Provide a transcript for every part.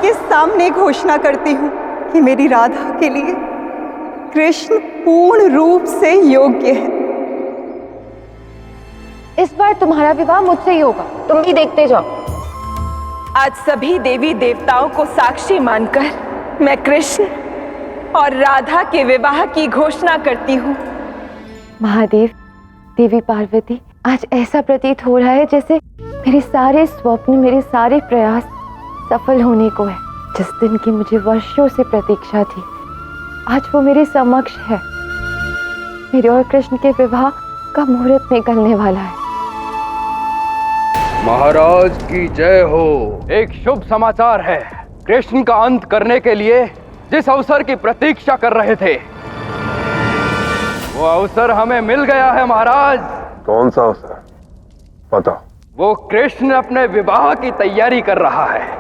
के सामने घोषणा करती हूँ कि मेरी राधा के लिए कृष्ण पूर्ण रूप से योग्य है। इस बार तुम्हारा विवाह मुझसे ही होगा, तुम भी देखते जाओ। आज सभी देवी देवताओं को साक्षी मानकर मैं कृष्ण और राधा के विवाह की घोषणा करती हूँ। महादेव, देवी पार्वती, आज ऐसा प्रतीत हो रहा है जैसे मेरे सारे स्वप्न, मेरे सारे प्रयास सफल होने को है। जिस दिन की मुझे वर्षों से प्रतीक्षा थी, आज वो मेरे समक्ष है। मेरे और कृष्ण के विवाह का मुहूर्त निकलने वाला है। महाराज की जय हो। एक शुभ समाचार है। कृष्ण का अंत करने के लिए जिस अवसर की प्रतीक्षा कर रहे थे, वो अवसर हमें मिल गया है महाराज। कौन सा अवसर? बताओ। वो कृष्ण अपने विवाह की तैयारी कर रहा है।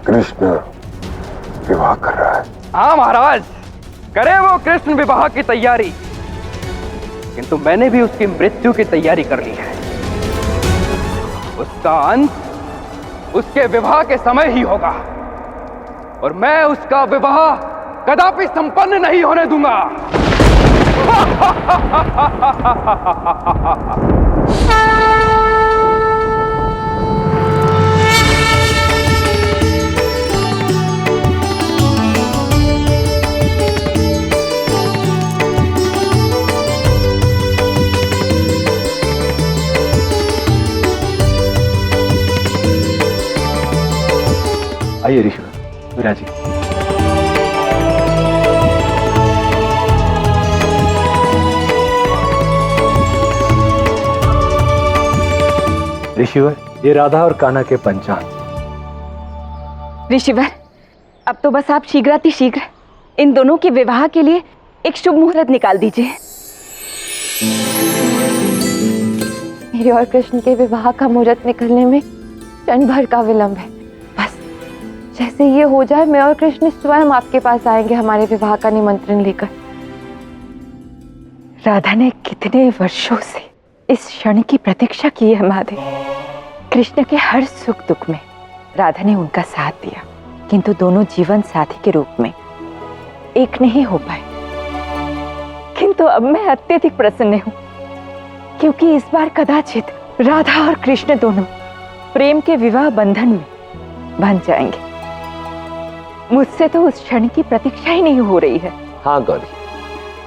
कृष्ण विवाह कर रहा है? हाँ महाराज, करे वो कृष्ण विवाह की तैयारी, किंतु मैंने भी उसकी मृत्यु की तैयारी कर ली है। उसका अंत उसके विवाह के समय ही होगा और मैं उसका विवाह कदापि संपन्न नहीं होने दूंगा। आइए ऋषिवर, विराजी। ऋषिवर, ये राधा और कान्हा के पंचांग। ऋषिवर, अब तो बस आप शीघ्रातिशीघ्र इन दोनों के विवाह के लिए एक शुभ मुहूर्त निकाल दीजिए। मेरे और कृष्ण के विवाह का मुहूर्त निकलने में क्षण भर का विलंब है। बस जैसे ये हो जाए, मैं और कृष्ण स्वयं आपके पास आएंगे हमारे विवाह का निमंत्रण लेकर। राधा ने कितने वर्षों से इस क्षण की प्रतीक्षा की है महादेव। कृष्ण के हर सुख दुख में राधा ने उनका साथ दिया, किंतु दोनों जीवन साथी के रूप में एक नहीं हो पाए। किंतु अब मैं अत्यधिक प्रसन्न हूं, क्योंकि इस बार कदाचित राधा और कृष्ण दोनों प्रेम के विवाह बंधन में बंध जाएंगे। मुझसे तो उस क्षण की प्रतीक्षा ही नहीं हो रही है। हाँ गौरी,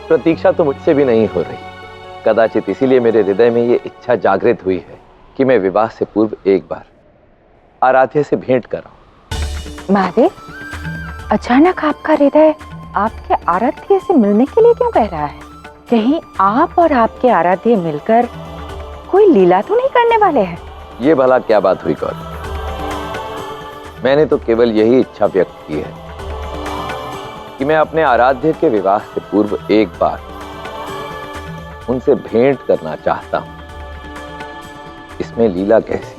प्रतीक्षा तो मुझसे भी नहीं हो रही। कदाचित इसीलिए मेरे हृदय में ये इच्छा जागृत हुई है कि मैं विवाह से पूर्व एक बार आराध्य से भेंट कराऊं। महादेव, अचानक आपका हृदय आपके आराध्य से मिलने के लिए क्यों कह रहा है? कहीं आप और आपके आराध्य मिलकर कोई लीला तो नहीं करने वाले हैं? ये भला क्या बात हुई गौरी? मैंने तो केवल यही इच्छा व्यक्त की है कि मैं अपने आराध्य के विवाह से पूर्व एक बार उनसे भेंट करना चाहता हूं। इसमें लीला कैसी?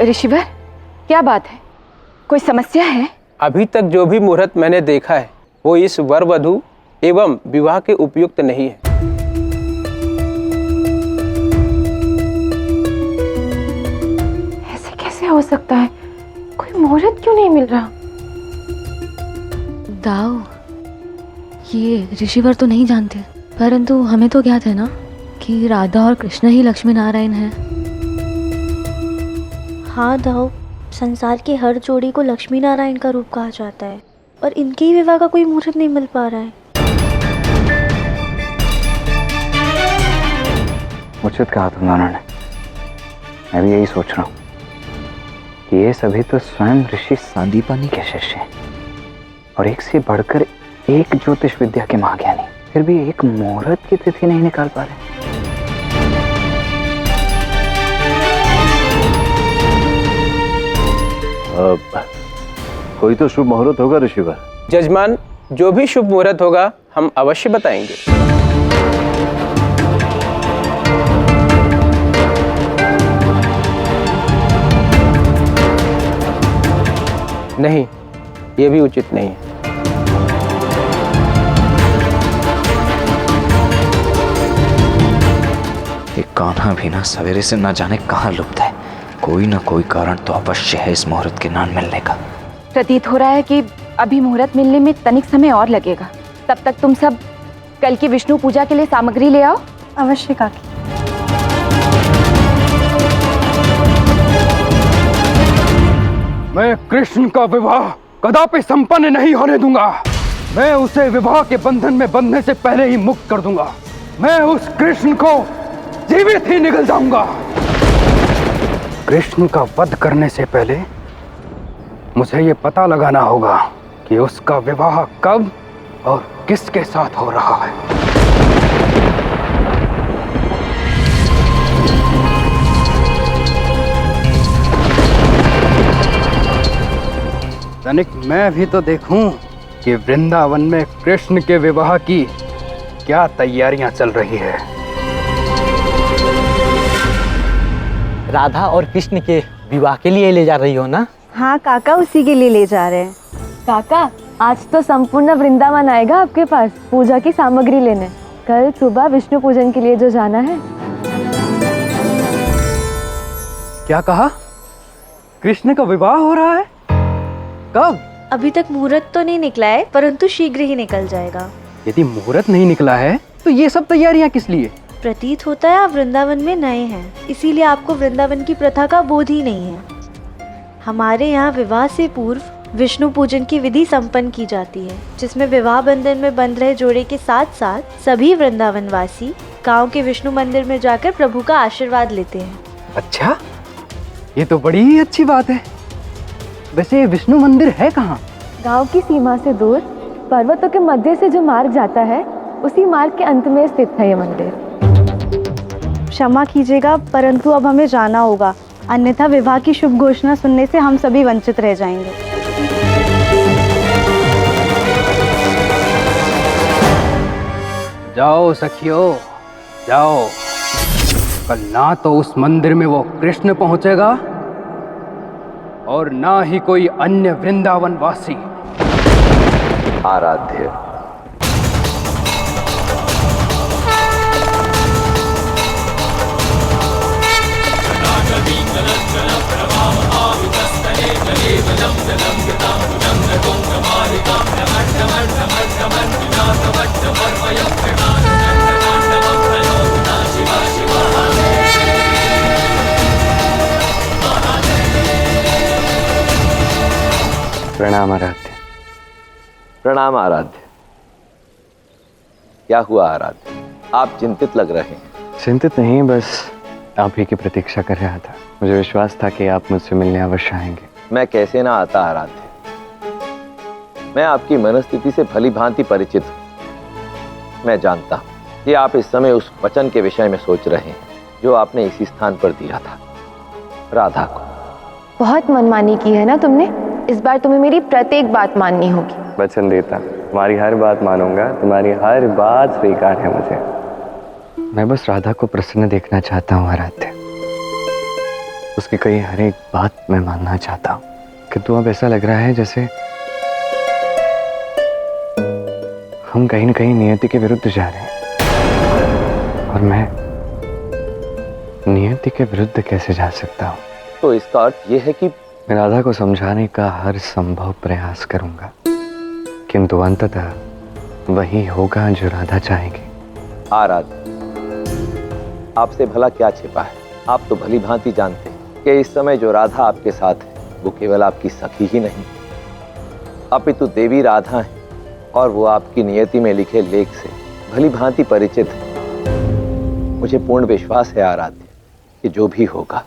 ऋषिवर, क्या बात है? कोई समस्या है? अभी तक जो भी मुहूर्त मैंने देखा है वो इस वर वधू एवं विवाह के उपयुक्त नहीं है। ऐसे कैसे हो सकता है? कोई मुहूर्त क्यों नहीं मिल रहा? दाऊ, ये ऋषिवर तो नहीं जानते, परंतु हमें तो ज्ञात है ना कि राधा और कृष्ण ही लक्ष्मी नारायण हैं। हाँ दाऊ, संसार की हर जोड़ी को लक्ष्मी नारायण का रूप कहा जाता है और इनके ही विवाह का कोई मुहूर्त नहीं मिल पा रहा है। उचित कहा तुम दोनों ने। मैं भी यही सोच रहा हूँ कि ये सभी तो स्वयं ऋषि सांदीपनी के शिष्य हैं और एक से बढ़कर एक ज्योतिष विद्या के महाज्ञानी, फिर भी एक मुहूर्त की तिथि नहीं निकाल पा रहे। कोई तो शुभ मुहूर्त होगा ऋषिवर। जजमान, जो भी शुभ मुहूर्त होगा हम अवश्य बताएंगे। नहीं, ये भी उचित नहीं है। ये कान्हा भी ना सवेरे से ना जाने कहाँ लुप्त है। कोई ना कोई कारण तो अवश्य है इस मुहूर्त के ना मिलने का। प्रतीत हो रहा है कि अभी मुहूर्त मिलने में तनिक समय और लगेगा। तब तक तुम सब कल की विष्णु पूजा के लिए सामग्री ले आओ। अवश्य काकी। मैं कृष्ण का विवाह कदापि संपन्न नहीं होने दूंगा। मैं उसे विवाह के बंधन में बंधने से पहले ही मुक्त कर दूंगा। मैं उस कृष्ण को जीवित ही निगल जाऊंगा। कृष्ण का वध करने से पहले मुझे ये पता लगाना होगा कि उसका विवाह कब और किसके साथ हो रहा है। तनिक मैं भी तो देखूं कि वृंदावन में कृष्ण के विवाह की क्या तैयारियां चल रही है। राधा और कृष्ण के विवाह के लिए ले जा रही हो ना? हाँ काका, उसी के लिए ले जा रहे हैं। काका, आज तो संपूर्ण वृंदावन आएगा आपके पास पूजा की सामग्री लेने। कल सुबह विष्णु पूजन के लिए जो जाना है। क्या कहा? कृष्ण का विवाह हो रहा है? कब? अभी तक मुहूर्त तो नहीं निकला है, परंतु शीघ्र ही निकल जाएगा। यदि मुहूर्त नहीं निकला है तो ये सब तैयारियां किस लिए? प्रतीत होता है आप वृंदावन में नए हैं, इसीलिए आपको वृंदावन की प्रथा का बोध ही नहीं है। हमारे यहाँ विवाह से पूर्व विष्णु पूजन की विधि संपन्न की जाती है, जिसमें विवाह बंधन में बंध रहे जोड़े के साथ साथ सभी वृंदावन वासी गाँव के विष्णु मंदिर में जाकर प्रभु का आशीर्वाद लेते हैं। अच्छा, ये तो बड़ी ही अच्छी बात है। वैसे ये विष्णु मंदिर है कहाँ? गांव की सीमा से दूर पर्वतों के मध्य से जो मार्ग जाता है, उसी मार्ग के अंत में स्थित है ये मंदिर। क्षमा कीजिएगा, परंतु अब हमें जाना होगा, अन्यथा विवाह की शुभ घोषणा सुनने से हम सभी वंचित रह जाएंगे। जाओ सखियो, जाओ। कल ना तो उस मंदिर में वो कृष्ण पहुंचेगा और ना ही कोई अन्य वृंदावन वासी। आराध्य, प्रणाम आराध्य। प्रणाम आराध्य। क्या हुआ आराध्य? आप चिंतित लग रहे हैं। चिंतित नहीं, बस आप ही की प्रतीक्षा कर रहा था। मुझे विश्वास था कि आप मुझसे मिलने अवश्य आएंगे। मैं कैसे ना आता आराध्य। मैं आपकी मनस्थिति से भली भांति परिचित हूं। मैं जानता हूं कि आप इस समय उस वचन के विषय में सोच रहे हैं जो आपने इसी स्थान पर दिया था, राधा को। बहुत मनमानी की है ना तुमने। इस बार तुम्हें मेरी प्रत्येक बात माननी होगी। वचन देता, तुम्हारी हर बात मानूंगा। तुम्हारी हर बात स्वीकार है मुझे। मैं बस राधा को प्रसन्न देखना चाहता हूँ आराध्य। उसकी कही हर एक बात मैं मानना चाहता हूँ। किंतु अब ऐसा लग रहा है जैसे हम कहीं न कहीं नियति के विरुद्ध जा रहे हैं, और मैं नियति के विरुद्ध कैसे जा सकता हूँ? तो इसका अर्थ यह है कि मैं राधा को समझाने का हर संभव प्रयास करूंगा, किंतु अंततः वही होगा जो राधा चाहेगी। आराध्य, आपसे भला क्या छिपा है? आप तो भली भांति जानते हैं कि इस समय जो राधा आपके साथ है वो केवल आपकी सखी ही नहीं, अपितु देवी राधा है, और वो आपकी नियति में लिखे लेख से भली भांति परिचित है। मुझे पूर्ण विश्वास है आराध्य कि जो भी होगा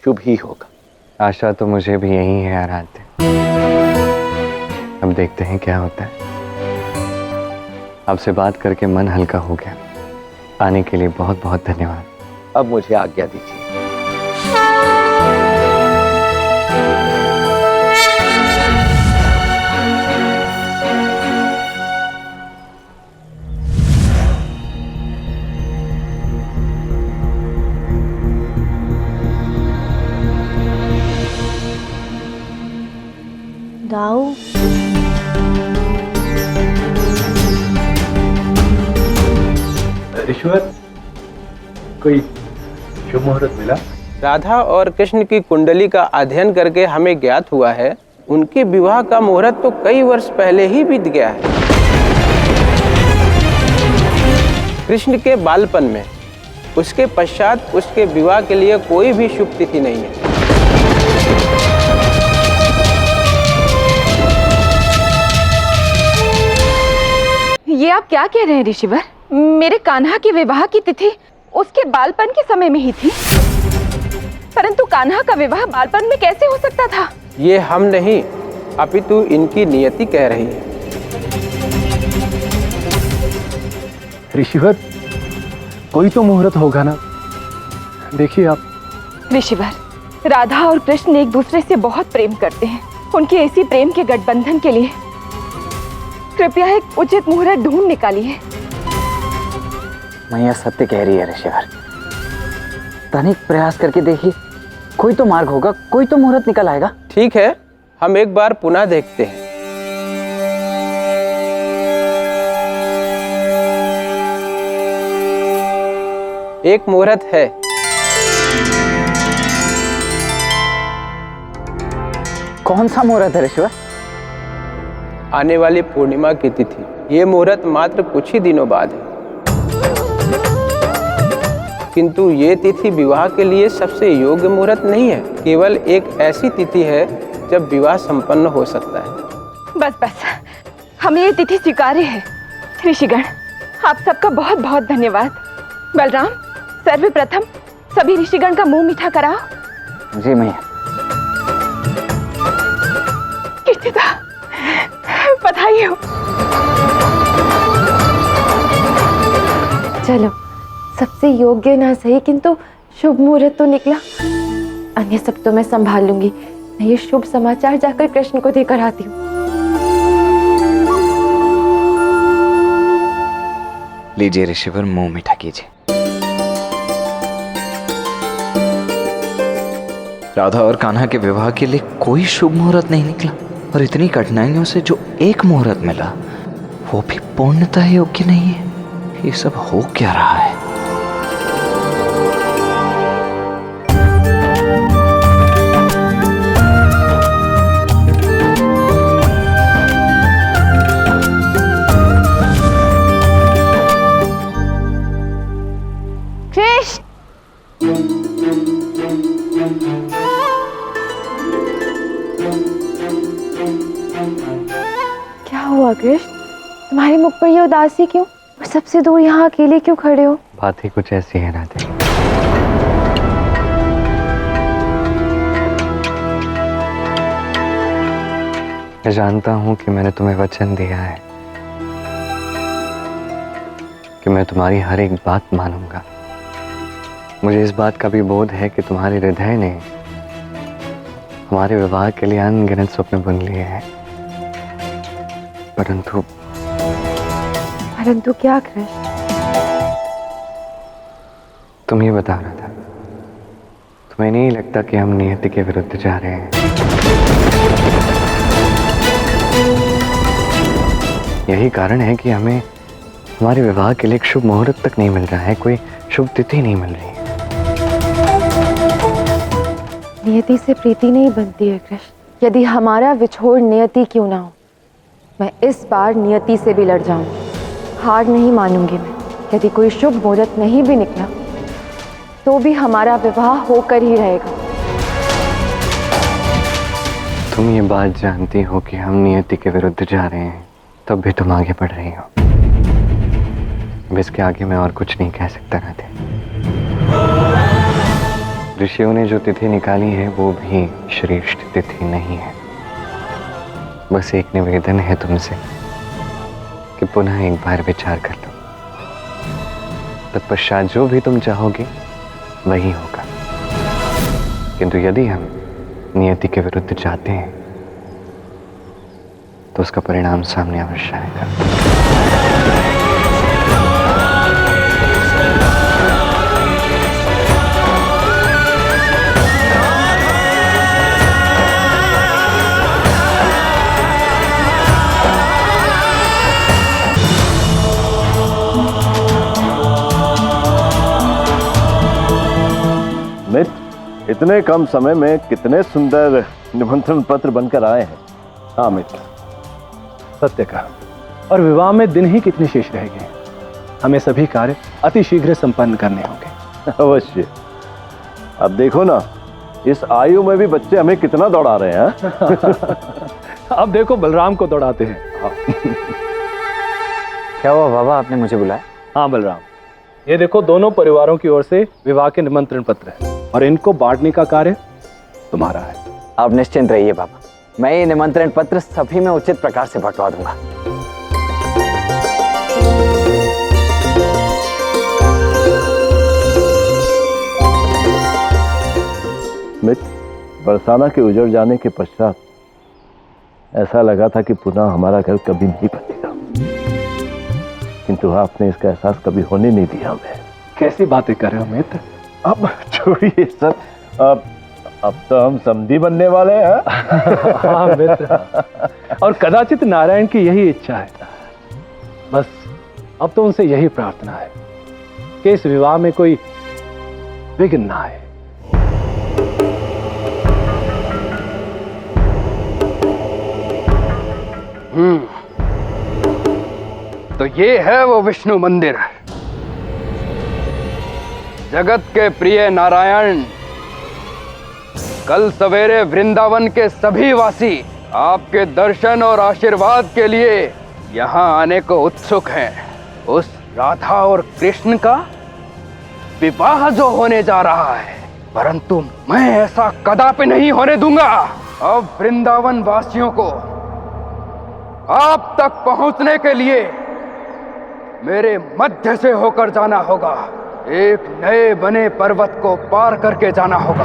शुभ ही होगा। आशा तो मुझे भी यही है आराध्य। अब देखते हैं क्या होता है। आपसे बात करके मन हल्का हो गया। आने के लिए बहुत बहुत धन्यवाद। अब मुझे आज्ञा दीजिए। गाओ। ईश्वर, कोई शुभ मुहूर्त मिला? राधा और कृष्ण की कुंडली का अध्ययन करके हमें ज्ञात हुआ है उनके विवाह का मुहूर्त तो कई वर्ष पहले ही बीत गया है। कृष्ण के बालपन में, उसके पश्चात उसके विवाह के लिए कोई भी शुभ तिथि नहीं है। ये आप क्या कह रहे हैं ऋषिवर? मेरे कान्हा के विवाह की तिथि उसके बालपन के समय में ही थी, परंतु कान्हा का विवाह बालपन में कैसे हो सकता था? ये हम नहीं, अपितु इनकी नियति कह रही है। ऋषिवर, कोई तो मुहूर्त होगा ना? देखिए आप। ऋषिवर, राधा और कृष्ण एक दूसरे से बहुत प्रेम करते हैं। उनके इसी प्रेम के गठबंधन के लिए कृपया एक उचित मुहूर्त ढूंढ निकालिए। मैया सत्य कह रही है ऋषिवर। तनिक प्रयास करके देखिए, कोई तो मार्ग होगा, कोई तो मुहूर्त निकल आएगा। ठीक है, हम एक बार पुनः देखते हैं। एक मुहूर्त है। कौन सा मुहूर्त है ऋषिवर? आने वाली पूर्णिमा की तिथि। ये मुहूर्त मात्र कुछ ही दिनों बाद है, किंतु ये तिथि विवाह के लिए सबसे योग्य मुहूर्त नहीं है। केवल एक ऐसी तिथि है जब विवाह संपन्न हो सकता है। बस बस, हमें ये तिथि स्वीकार्य है। ऋषिगण, आप सबका बहुत बहुत धन्यवाद। बलराम, सर्वप्रथम सभी ऋषिगण का मुंह मीठा कराओ। जी मैया। कीर्तिदा, बधाई हो। चलो, सबसे योग्य ना सही किंतु शुभ मुहूर्त तो निकला। अन्य सब तो मैं संभाल लूंगी। मैं ये शुभ समाचार जाकर कृष्ण को देकर आती हूँ। लीजिए ऋषिवर, मुंह मीठा कीजिए। राधा और कान्हा के विवाह के लिए कोई शुभ मुहूर्त नहीं निकला, और इतनी कठिनाइयों से जो एक मुहूर्त मिला वो भी पूर्णतः योग्य नहीं है। ये सब हो क्या रहा है? क्या हुआ कृष्ण? तुम्हारे मुख पर ये उदासी क्यों? और सबसे दूर यहाँ अकेले क्यों खड़े हो? बात ही कुछ ऐसी है राधे। मैं जानता हूं कि मैंने तुम्हें वचन दिया है कि मैं तुम्हारी हर एक बात मानूंगा। मुझे इस बात का भी बोध है कि तुम्हारे हृदय ने हमारे विवाह के लिए अनगिनत स्वप्न बुन लिए हैं, परंतु क्या कृष्ण? तुम ये बता रहा था, तुम्हें नहीं लगता कि हम नियति के विरुद्ध जा रहे हैं? यही कारण है कि हमें हमारे विवाह के लिए एक शुभ मुहूर्त तक नहीं मिल रहा है, कोई शुभ तिथि नहीं मिल रही है। नियति से प्रीति नहीं बनती है कृष्ण। यदि हमारा विछोड़ नियति क्यों ना हो, मैं इस बार नियति से भी लड़ जाऊंगी। हार नहीं मानूंगी मैं। यदि कोई शुभ मुहूर्त नहीं भी निकला तो भी हमारा विवाह होकर ही रहेगा। तुम ये बात जानती हो कि हम नियति के विरुद्ध जा रहे हैं, तब भी तुम आगे बढ़ रही हो। अब इसके आगे मैं और कुछ नहीं कह सकता राधे। ऋषियों ने जो तिथि निकाली है वो भी श्रेष्ठ तिथि नहीं है। बस एक निवेदन है तुमसे कि पुनः एक बार विचार कर लो। तत्पश्चात जो भी तुम चाहोगे वही होगा। किंतु यदि हम नियति के विरुद्ध जाते हैं तो उसका परिणाम सामने अवश्य आएगा। इतने कम समय में कितने सुंदर निमंत्रण पत्र बनकर आए हैं। हाँ मित्र, सत्य कहा। और विवाह में दिन ही कितने शेष रह गए। हमें सभी कार्य अति शीघ्र संपन्न करने होंगे। अवश्य। अब देखो ना, इस आयु में भी बच्चे हमें कितना दौड़ा रहे हैं। अब देखो बलराम को दौड़ाते हैं। क्या हुआ बाबा, आपने मुझे बुलाया? हाँ बलराम, ये देखो दोनों परिवारों की ओर से विवाह के निमंत्रण पत्र है और इनको बांटने का कार्य तुम्हारा है। आप निश्चिंत रहिए बाबा, मैं ये निमंत्रण पत्र सभी में उचित प्रकार से बंटवा दूंगा। मित्र, बरसाना के उजड़ जाने के पश्चात ऐसा लगा था कि पुनः हमारा घर कभी नहीं बनेगा, किंतु आपने इसका एहसास कभी होने नहीं दिया हमें। कैसी बातें कर रहे हो मित्र? अब छोड़िए सब, अब तो हम समधी बनने वाले हैं। हाँ मित्र, और कदाचित नारायण की यही इच्छा है। बस अब तो उनसे यही प्रार्थना है कि इस विवाह में कोई विघ्न ना आए। तो ये है वो विष्णु मंदिर। जगत के प्रिय नारायण, कल सवेरे वृंदावन के सभी वासी आपके दर्शन और आशीर्वाद के लिए यहाँ आने को उत्सुक हैं। उस राधा और कृष्ण का विवाह जो होने जा रहा है, परंतु मैं ऐसा कदापि नहीं होने दूंगा। अब वृंदावन वासियों को आप तक पहुंचने के लिए मेरे मध्य से होकर जाना होगा। एक नए बने पर्वत को पार करके जाना होगा।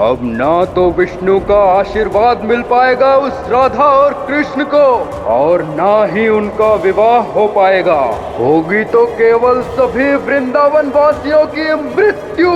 अब ना तो विष्णु का आशीर्वाद मिल पाएगा उस राधा और कृष्ण को, और ना ही उनका विवाह हो पाएगा। होगी तो केवल सभी वृंदावन वासियों की मृत्यु।